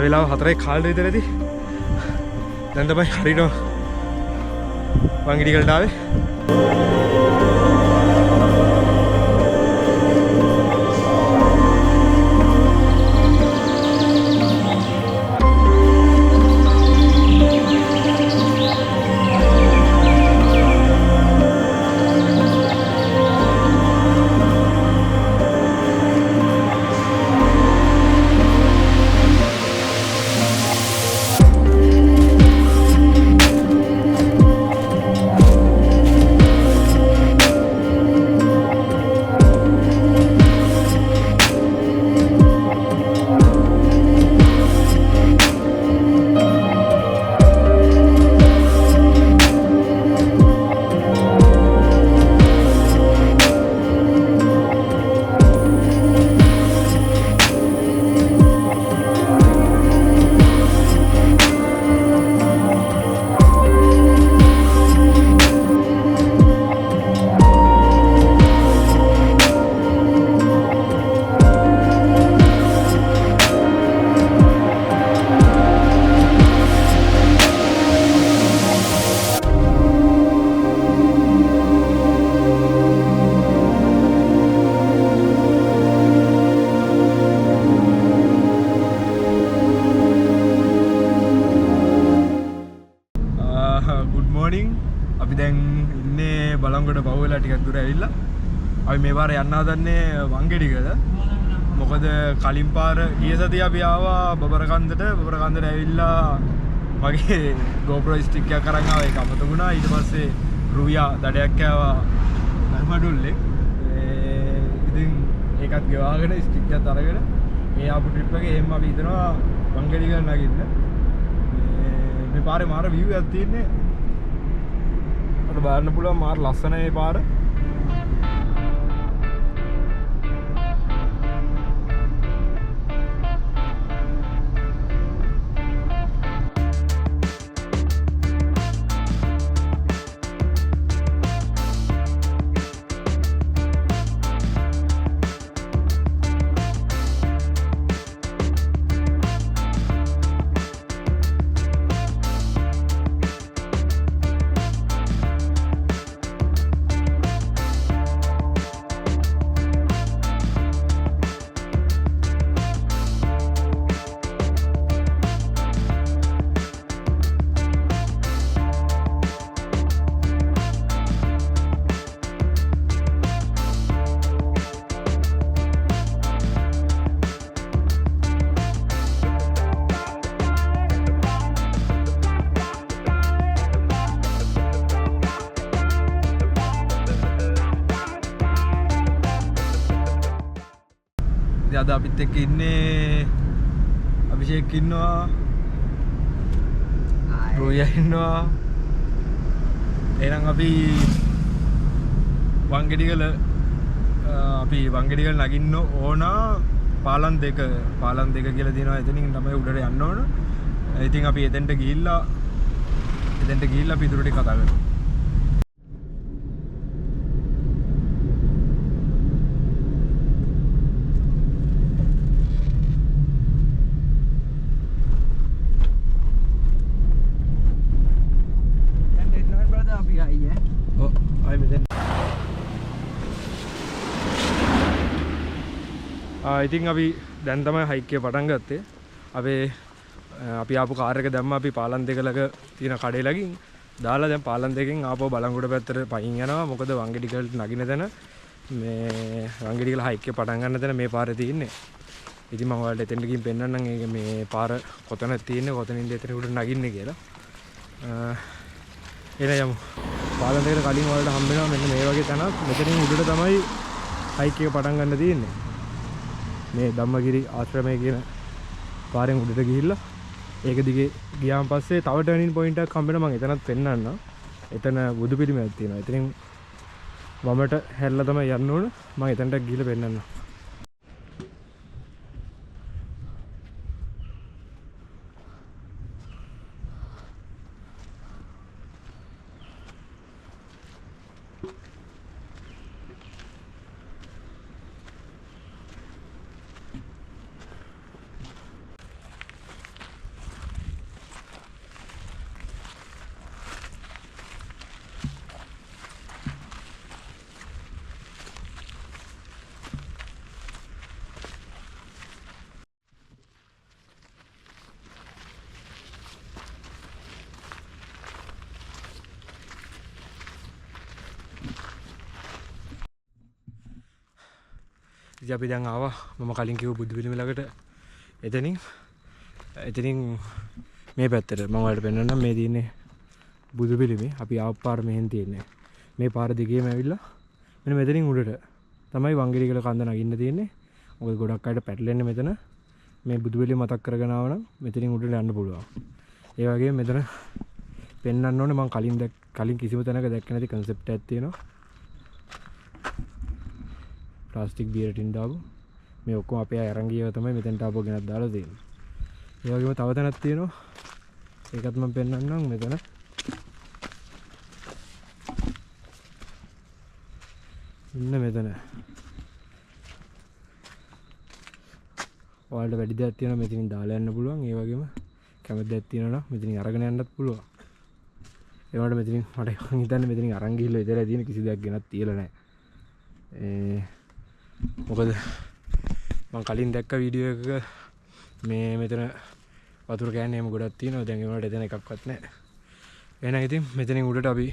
වෙලාව 4යි කාලේ විතරදී දැන් තමයි හරියනවා වංගෙඩිගලට ආවේ. අපි මේ පාර යන්න හදන්නේ වංගෙඩිගල. මොකද කලින් පාර ගිය සතිය අපි ආවා බබරකන්දට ඇවිල්ලා මගේ GoPro stick එකක් අරන් ආවා. ඒක අමතක වුණා. ඊට පස්සේ රුවියා දඩයක් කෑවා බදුල්ලේ. ඉතින් ඒකත් ගෙවාගෙන stick එකත් අරගෙන මේ ආපු trip එකේ එහෙම අපි හිතනවා වංගෙඩිගල නගින්න. මේ පාරේ මාර view එකක් තියෙන්නේ. අර බලන්න පුළුවන් මාර ලස්සනයි මේ පාර. අද අපිත් එක්ක ඉන්නේ අභිෂේක් ඉන්නවා, රෝයා ඉන්නවා. එහෙනම් අපි වංගෙඩිගල නගින්න ඕන. පාලම් දෙක කියලා තියෙනවා. එතනින් තමයි උඩට යන්න ඕන. ඉතින් අපි එතෙන්ට ගිහිල්ලා අපි ඉදිරියට කතා කරමු. ඉතින් අපි දැන් තමයි හයික් එක පටන් ගත්තේ. අපි ආපු කාර් එක දැම්ම අපි පාලම් දෙක ළඟ තියෙන කඩේ ළඟින් දාලා දැන් පාලම් දෙකෙන් ආපහු බලංගොඩ පැත්තට පයින් යනවා. මොකද වංගෙඩිගලට නගින තැන මේ වංගෙඩිගල හයික් එක පටන් ගන්න තැන මේ පාරේ තියෙන්නේ. ඉතින් මම ඔයාලට එතෙන්ට ගිහින් පෙන්නන්නම් ඒක මේ පාර කොතනද තියෙන්නේ, කොතනින්ද එතන උඩට නගින්නේ කියලා. එන යමු. පාලම් දෙකට කලින් ඔයාලට හම්බ වෙනවා මෙන්න මේ වගේ තැනක්. මෙතනින් උඩට තමයි හයික් එක පටන් ගන්න තියෙන්නේ. මේ ධම්මගිරි ආශ්‍රමය කියන පාරෙන් උඩට ගිහිල්ලා ඒක දිගේ ගියාන් පස්සේ තව ටර්නින් පොයින්ට් එකක් හම්බ වෙනවා. මම එතනත් පෙන්නන්නම්. එතන බුදු පිළිමයක් තියෙනවා. එතනින් වමට හැරිලා තමයි යන්න ඕන. මම එතනට ගිහිල්ලා පෙන්නන්නම්. ඉතින් අපි දැන් ආවා මම කලින් කිව්ව බුදු පිළිම ළඟට. එතනින් මේ පැත්තට මම ඔයාලට පෙන්නන්නම්. මේ තියෙන්නේ බුදු පිළිමේ. අපි ආව පාර මෙහෙන් තියෙන්නේ. මේ පාර දිගේම ඇවිල්ලා මෙන්න මෙතනින් උඩට තමයි වංගෙඩිගල කන්ද නගින්න තියෙන්නේ. මොකද ගොඩක් අයට පැටලෙන්නේ මෙතන. මේ බුදු පිළිම මතක් කරගෙන ආව නම් මෙතනින් උඩට යන්න පුළුවන්. ඒ වගේම මෙතන පෙන්වන්න ඕනේ මම කලින් කිසිම තැනක දැක්ක නැති concept එකක් තියෙනවා. ප්ලාස්ටික් බියර් ටින් දාපු මේ ඔක්කොම අපේ අය අරන් ගියව තමයි මෙතෙන්ට ආපුව ගෙනත් දාලා තියෙන්නේ. ඒ වගේම තව තැනක් තියෙනවා. ඒකත් මම පෙන්වන්නම් මෙතන. ඉන්න මෙතන. ඔයාලට වැඩි දෙයක් තියෙනවා මෙතනින් දාලා යන්න පුළුවන්. ඒ වගේම කැමති දෙයක් තියෙනවා නම් මෙතනින් අරගෙන යන්නත් පුළුවන්. ඒ වුණාට මෙතනින් මට හිතන්නේ මෙතනින් අරන් ගිහිල්ලා ඉතලා තියෙන කිසි දෙයක් ගෙනත් තියලා නැහැ. මොකද මම කලින් දැක්ක වීඩියෝ එකක මේ මෙතන වතුර කෑන්නේ එහෙම ගොඩක් තියෙනවා. දැන් ඒ වුණාට එතන එකක්වත් නැහැ. එහෙනම් ඉතින් මෙතනින් උඩට අපි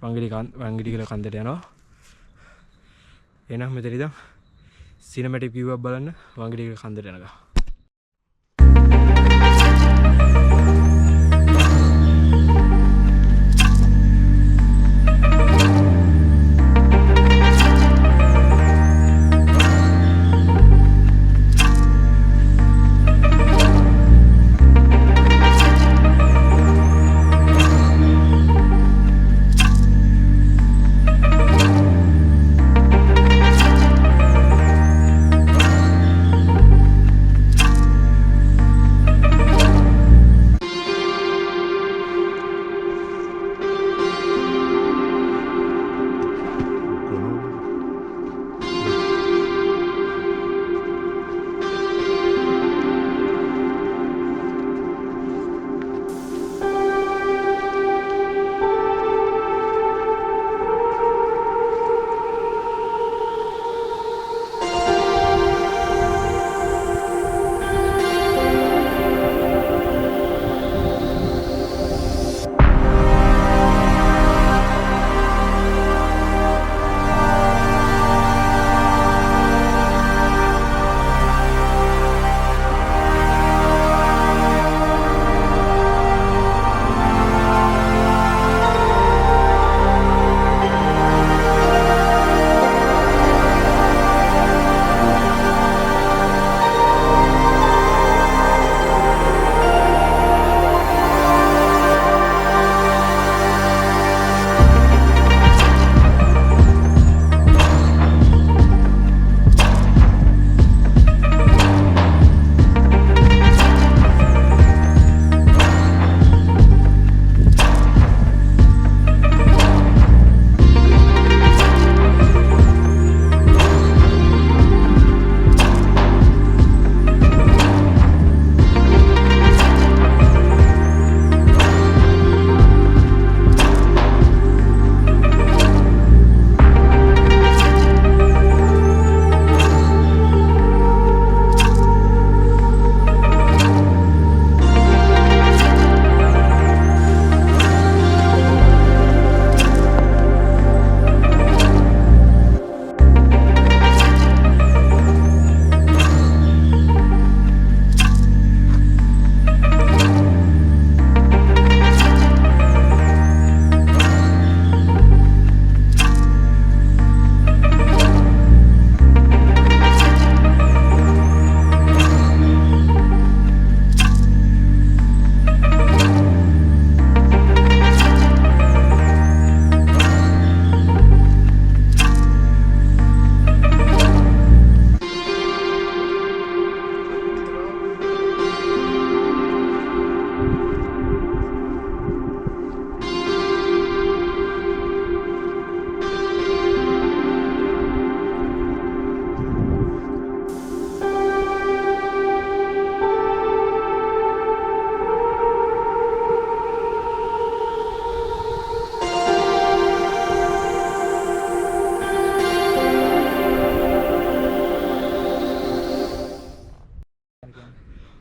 වංගෙඩිගල කන්දට යනවා. එහෙනම් මෙතන ඉඳන් සිනමැටික් view එකක් බලන්න වංගෙඩිගල කන්දට යනවා.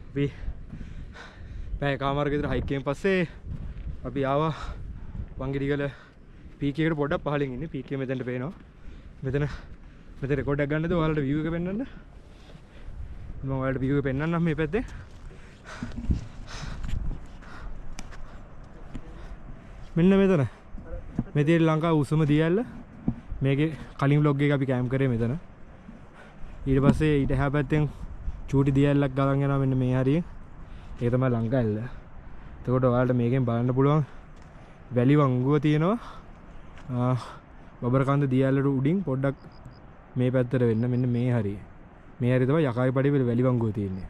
අපි පැය කමාරක විතර හයික් එකෙන් පස්සේ අපි ආවා වංගෙඩිගල පීක් එකට පොඩ්ඩක් පහළින් ඉන්නේ. පීක් එක මෙතනට පේනවා. මෙතන මෙතන රෙකෝඩ් එකක් ගන්නද ඔයාලට view එක පෙන්වන්න. මම ඔයාලට view එක පෙන්වන්නම් මේ පැත්තේ. මෙන්න මෙතන. මෙතන ලංකාවේ උසම දියැල්ල. මේකේ කලින් vlog එක අපි කැම් කරේ මෙතන. ඊට පස්සේ ඊට එහා පැත්තෙන් චූටි දියැල්ලක් ගලන් යනවා මෙන්න මේ හරිය. ඒක තමයි ලංකාවැල්ල. එතකොට ඔයාලට මේකෙන් බලන්න පුළුවන් වැලි වංගුව තියෙනවා. බබරකන්ද දියැල්ලට උඩින් පොඩ්ඩක් මේ පැත්තට වෙන්න මෙන්න මේ හරිය. මේ හරිය තමයි යකායි පඩි වැලි වංගුව තියෙන්නේ.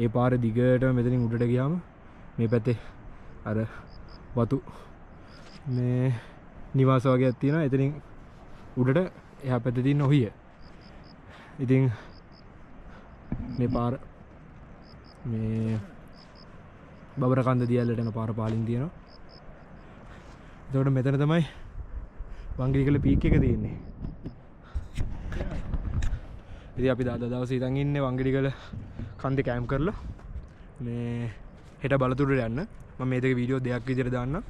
ඒ පාර දිගටම මෙතනින් උඩට ගියාම මේ පැත්තේ අර වතු මේ නිවාස වගේක් තියෙනවා. එතනින් උඩට එහා පැත්තේ තියෙන ඔහිය. ඉතින් මේ පාර මේ බබරකන්ද දියැල්ලට යන පාර පාලින් තියෙනවා. එතකොට මෙතන තමයි වංගෙඩිගල පීක් එක තියෙන්නේ. ඉතින් අපි දාද දවසේ ඉඳන් ඉන්නේ වංගෙඩිගල කන්දේ කැම්ප් කරලා. මේ හෙට බලතුඩට යන්න. මම මේ දෙක වීඩියෝ දෙකක් විදිහට දාන්නම්.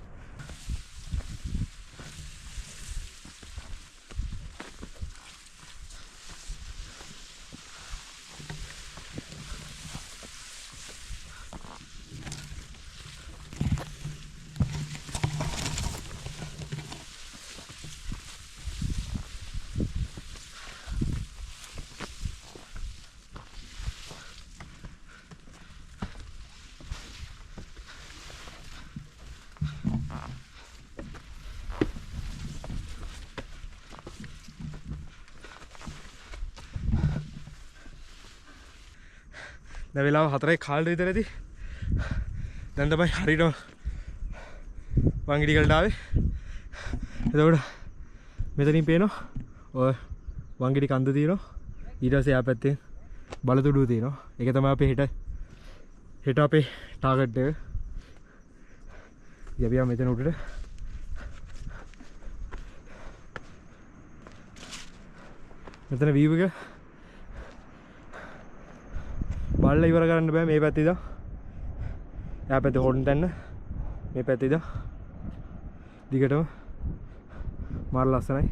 දැන් වෙලාව 4:15 විතරදී. දැන් තමයි හරියට වංගෙඩිගලට ආවේ. එතකොට මෙතනින් පේනවා ඔය වංගෙඩි-කන්ද තියෙනවා. ඊට පස්සේ ආ පැත්තේ බලතුඩුව තියෙනවා. ඒක තමයි අපේ හෙට අපේ ටාගට් එක. යපියා මෙතන උඩට. මෙතන view එක බලලා ඉවර කරන්න බෑ. මේ පැත්තේ ඉඳන් එහා පැත්තේ හොරන් තැන්න මේ පැත්තේ ඉඳන් දිගටම මාර ලස්සනයි.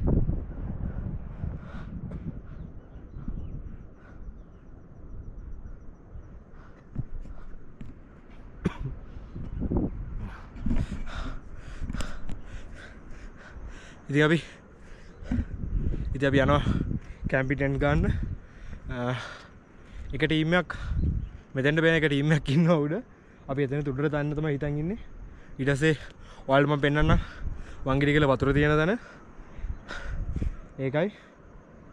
ඉතින් අපි යනවා කැම්පින් ටෙන්ට් ගන්න. එක ටීම් එකක් මෙතෙන්ට බෑන එක ටීම් එකක් ඉන්නවා උඩ. අපි එතන උඩට තන්න තමයි හිතන් ඉන්නේ. ඊට පස්සේ ඔයාලට මම පෙන්නන්නම් වංගෙඩිගල වතුර තියෙන තැන. ඒකයි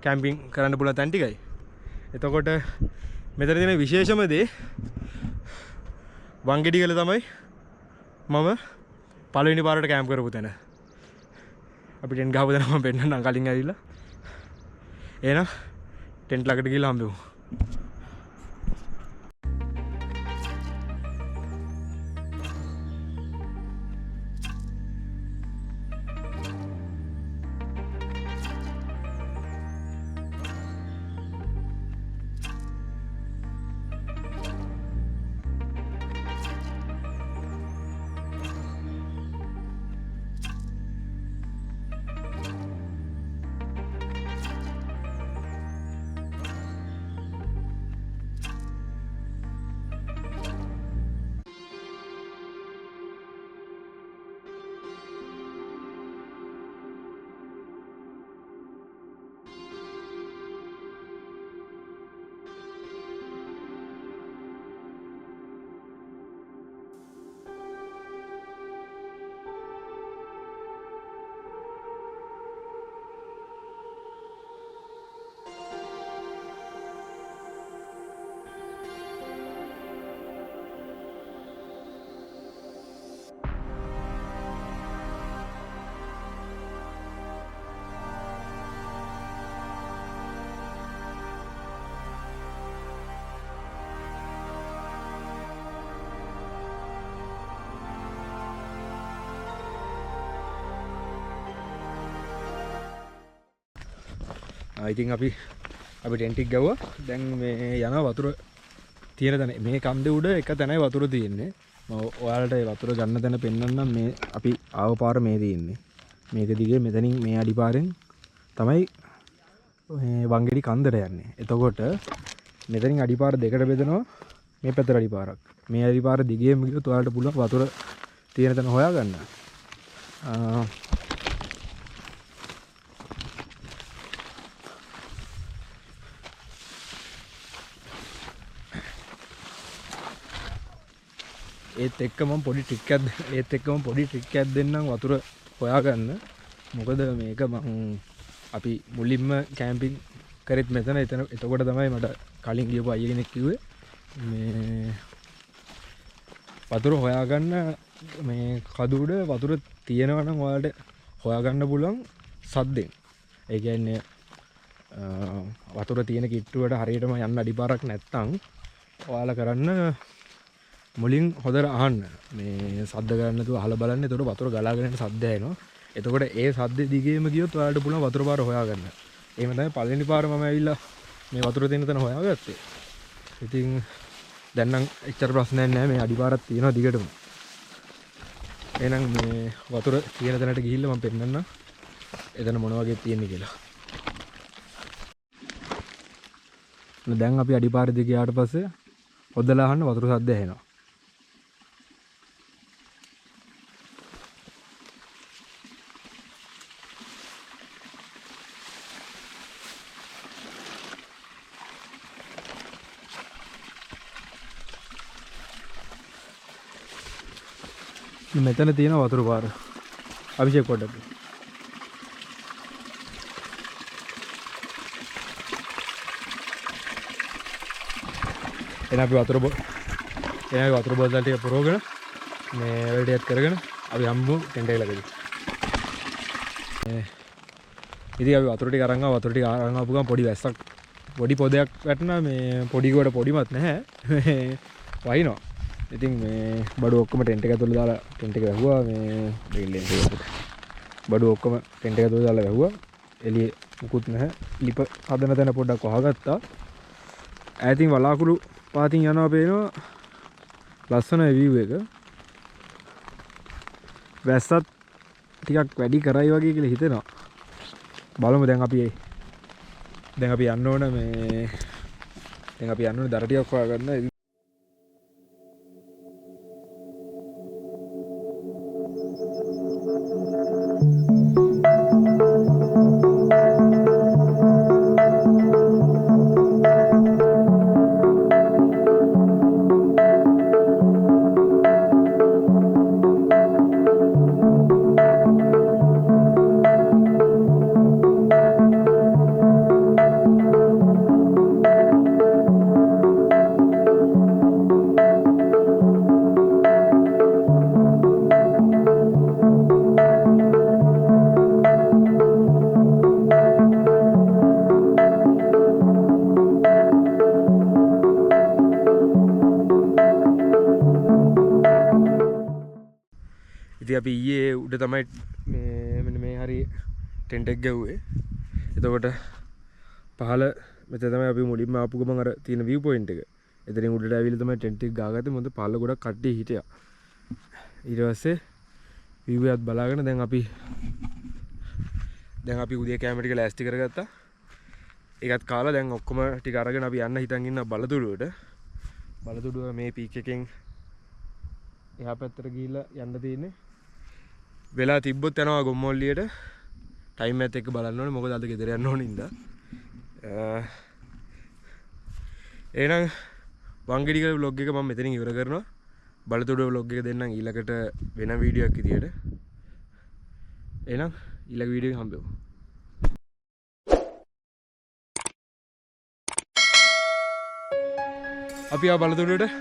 කැම්පින් කරන්න පුළුවන් තැන් ටිකයි. එතකොට මෙතන තියෙන විශේෂම දේ වංගෙඩිගල තමයි මම පළවෙනි පාරට කැම්ප් කරපු තැන. අපි ටෙන්ට් ගහපු තැන මම පෙන්නන්නම් කලින් ඇවිල්ලා. එහෙනම් ටෙන්ට් ළඟට ගිහලා හම්බෙමු. ඉතින් අපි ටෙන්ට් එක ගවුවා. දැන් මේ යනවා වතුර තියෙන තැන. මේ කන්දේ උඩ එක තැනයි වතුර තියෙන්නේ. මම ඔයාලට ඒ වතුර ගන්න තැන පෙන්නන්නම්. මේ අපි ආව පාර මේ තියෙන්නේ. මේක දිගේ මෙතනින් මේ අඩි පාරෙන් තමයි මේ වංගෙඩි කන්දර යන්නේ. එතකොට මෙතනින් අඩිපාර දෙකට බෙදනවා. මේ පැත්තට අඩිපාරක්. මේ අඩිපාර දිගේම ගියොත් ඔයාලට පුළුවන් වතුර තියෙන තැන හොයාගන්න. ඒත් එක්ක මම පොඩි ට්‍රික් එකක් දෙන්නම් වතුර හොයාගන්න. මොකද මේක මම අපි මුලින්ම කැම්පින් කරෙත් මෙතන. එතකොට තමයි මට කලින් ගියපු අය කෙනෙක් කිව්වේ මේ වතුර හොයාගන්න මේ කඳු උඩ වතුර තියෙනවා නම් ඔයාලට හොයාගන්න පුළුවන් සද්දෙන්. ඒ කියන්නේ වතුර තියෙන කිට්ටුවට හරියටම යන්න අඩිපාරක් නැත්තම් ඔයාලා කරන්න මුලින් හොඳට අහන්න. මේ සද්ද ගන්න නැතුව අහලා බලන්න. එතකොට වතුර ගලාගෙන යන සද්ද ඇහෙනවා. එතකොට ඒ සද්ද දිගේම ගියොත් ඔයාලට පුළුවන් වතුර පාර හොයාගන්න. එහෙම තමයි පළවෙනි පාර මම ඇවිල්ලා මේ වතුර තියෙන තැන හොයාගත්තේ. ඉතින් දැන් නම් එච්චර ප්‍රශ්නයක් නැහැ. මේ අඩිපාරක් තියෙනවා දිගටම. එහෙනම් මේ වතුර තියෙන තැනට ගිහිල්ලා මම පෙන්නන්නම්. එතන මොන වගේ තියෙන්නේ කියලා. දැන් අපි අඩිපාර දිගේ ගියාට පස්සේ හොදලා අහන්න වතුර සද්ද ඇහෙනවා. මෙතන තියෙන වතුර පාර අභිෂේක් කොටක. එන අපි වතුර බෝතල් ටික පුරවගෙන මේ වැඩේත් කරගෙන අපි හම්බු ටෙන්ට් එක ළඟදී. ඉතින් අපි වතුර ටික අරන් ආපු ගමන් පොඩි වැස්සක් පොඩි පොදයක් වැටුණා. මේ පොඩි කොට පොඩිමත් නැහැ. මේ වයින්නවා. ඉතින් මේ බඩු ඔක්කොම ටෙන්ට් එක ඇතුළේ දාලා ටෙන්ට් එක වැහුවා. මේ බිල්ඩින් එකකට බඩු ඔක්කොම ටෙන්ට් එක ඇතුළේ දාලා වැහුවා. එළියේ මුකුත් නැහැ. ලිප හදන තැන පොඩ්ඩක් වහගත්තා. ඈතින් වලාකුළු පාතින් යනවා පේනවා. ලස්සන view එක. වැස්සත් ටිකක් වැඩි කරයි වගේ කියලා හිතෙනවා. බලමු දැන් අපි යන්න ඕන මේ දර ටිකක් හොයාගන්න. ඉතින් අපි ඊයේ උඩ තමයි මෙන්න මේ හරි ටෙන්ට් එක ගැව්වේ. එතකොට පහළ මෙතන තමයි අපි මුලින්ම ආපු ගමන් අර තියෙන view point එක. එතනින් උඩට ඇවිල්ලා තමයි ටෙන්ට් එක ගාගත්තේ. මොකද පහළ ගොඩක් කට්ටිය හිටියා. ඊට පස්සේ view එකත් බලාගෙන දැන් අපි උදේ කැම ටික ලෑස්ති කරගත්තා. ඒකත් කාලා දැන් ඔක්කොම ටික අරගෙන අපි යන්න හිතන් ඉන්න බලතුඩුවට. බලතුඩුව මේ පීක් එකෙන් එහා පැත්තට ගිහිල්ලා යන්න තියෙන්නේ. වෙලා තිබ්බොත් යනවා ගොම්මොල්ලියට. ටයිම් එකත් එක්ක බලන්න ඕනේ. මොකද අද ගෙදර යන්න ඕනේ ඉඳලා. එහෙනම් වංගෙඩිගල vlog එක මම මෙතනින් ඉවර කරනවා. බලතුඩුව vlog එක දෙන්නම් ඊළඟට වෙන වීඩියෝ එකක් විදියට. එහෙනම් ඊළඟ වීඩියෝ එකෙන් හම්බෙමු. අපි ආ බලතුඩුවට